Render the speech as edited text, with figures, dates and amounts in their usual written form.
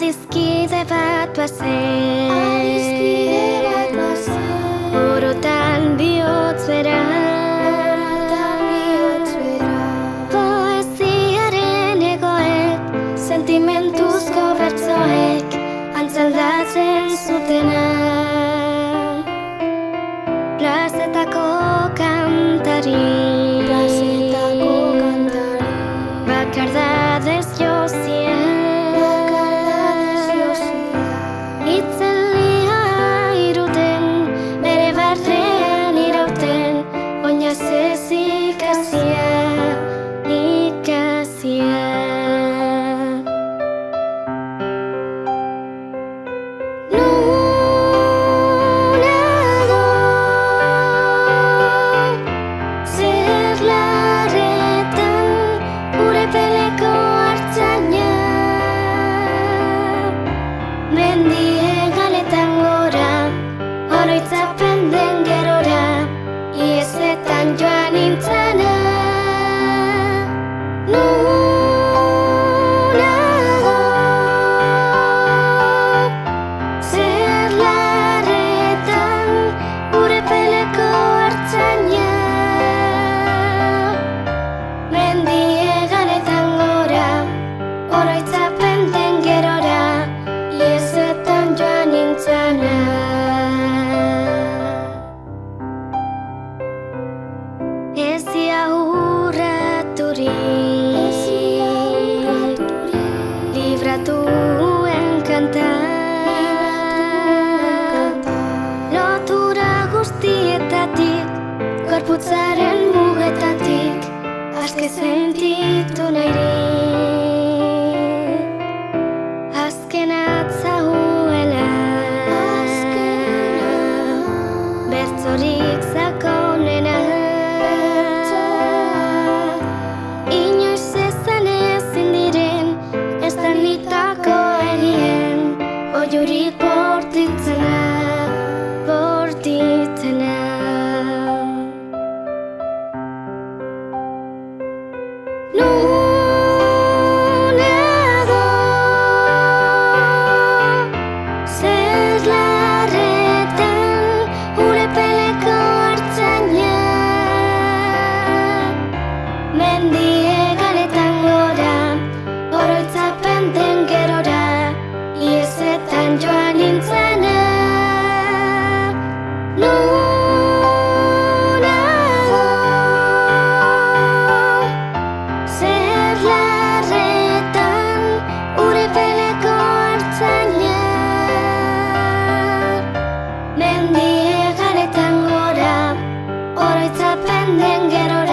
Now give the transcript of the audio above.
Adiskide bat bazen Orotan bihotz bera Poesiaren egoek Sentimentuzko bertzoek Antzaldatzen zutena Plazetako kantari Bakardadez jozien Itzelia iruten Bere barrean irauten Oinaz ez ikasia Nunago Zer larretan Urepeleko hartzaina Mendie galetan gora Oroitzapen den gerora Iesetan joan nintzana Nunago Zer larretan Urepeleko hartzaina Mendie galetan gora Oroitzapen den gerora Iesetan joan nintzana Ezia urraturik Libratuen kanta Lotura guztietatik Gorputzaren mugetatik Aske sentitu nahirik Azken atzahuela Bertzorik zakonena Inoiz ezan ezin diren Ez da nitako egien Oiurik bortitzena Bortitzena Nunago Zer larretan Urepeleko hartzaina Mendie galetan gora Oroitzapen den gerora Iesetan joan nintzana Nunago Zer larretan Urepeleko hartzaina Mendie galetan gora Oroitzapen den gerora